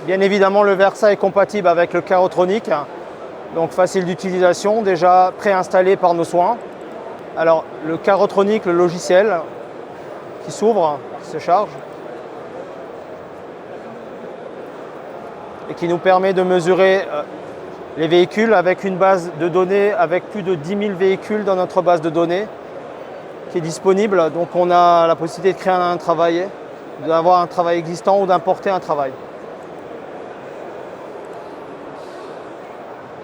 Bien évidemment, le Versa est compatible avec le Carotronic, donc facile d'utilisation, déjà préinstallé par nos soins. Alors, le Carotronic, le logiciel qui s'ouvre, qui se charge, et qui nous permet de mesurer les véhicules avec une base de données, avec plus de 10 000 véhicules dans notre base de données qui est disponible. Donc on a la possibilité de créer un travail, d'avoir un travail existant ou d'importer un travail.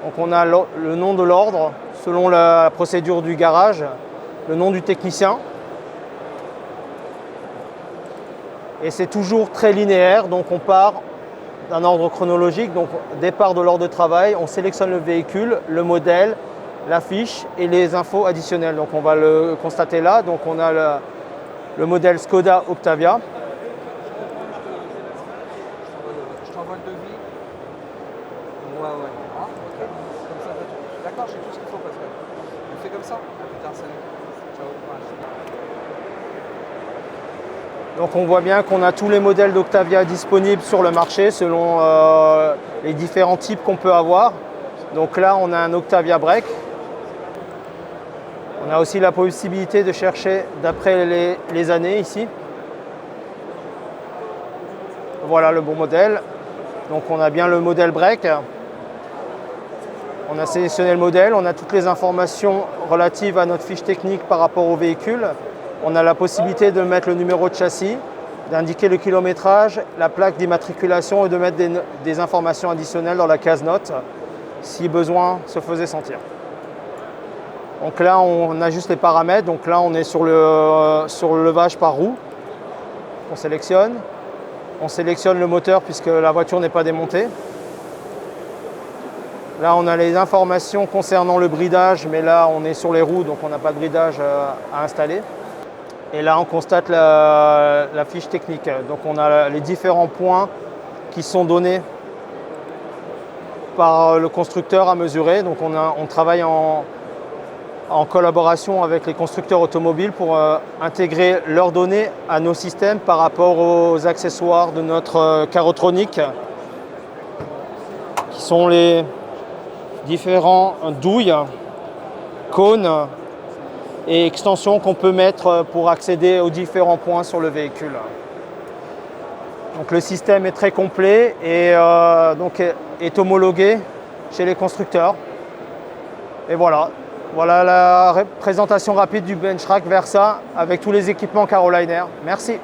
Donc on a le nom de l'ordre selon la procédure du garage, le nom du technicien. Et c'est toujours très linéaire, donc on part d'un ordre chronologique, donc départ de l'ordre de travail, on sélectionne le véhicule, le modèle, la fiche et les infos additionnelles. Donc on va le constater là, donc on a le modèle Skoda Octavia. Je t'envoie le devis. Ouais. Ah, ok. Comme ça, d'accord, j'ai tout ce qu'il faut, Pascal. On fait comme ça. Ah putain, salut. Ciao. Donc on voit bien qu'on a tous les modèles d'Octavia disponibles sur le marché selon les différents types qu'on peut avoir. Donc là on a un Octavia Break. On a aussi la possibilité de chercher d'après les années ici. Voilà le bon modèle. Donc on a bien le modèle Break. On a sélectionné le modèle, on a toutes les informations relatives à notre fiche technique par rapport au véhicule. On a la possibilité de mettre le numéro de châssis, d'indiquer le kilométrage, la plaque d'immatriculation et de mettre des informations additionnelles dans la case notes si besoin se faisait sentir. Donc là, on ajuste les paramètres. Donc là, on est sur le levage par roue. On sélectionne. On sélectionne le moteur puisque la voiture n'est pas démontée. Là, on a les informations concernant le bridage, mais là, on est sur les roues, donc on n'a pas de bridage à installer. Et là, on constate la fiche technique. Donc on a les différents points qui sont donnés par le constructeur à mesurer. Donc on travaille en collaboration avec les constructeurs automobiles pour intégrer leurs données à nos systèmes par rapport aux accessoires de notre Carotronic, qui sont les différents douilles, cônes et extensions qu'on peut mettre pour accéder aux différents points sur le véhicule. Donc le système est très complet et donc est homologué chez les constructeurs. Et voilà la présentation rapide du Benchrack Versa avec tous les équipements Caroliner. Merci.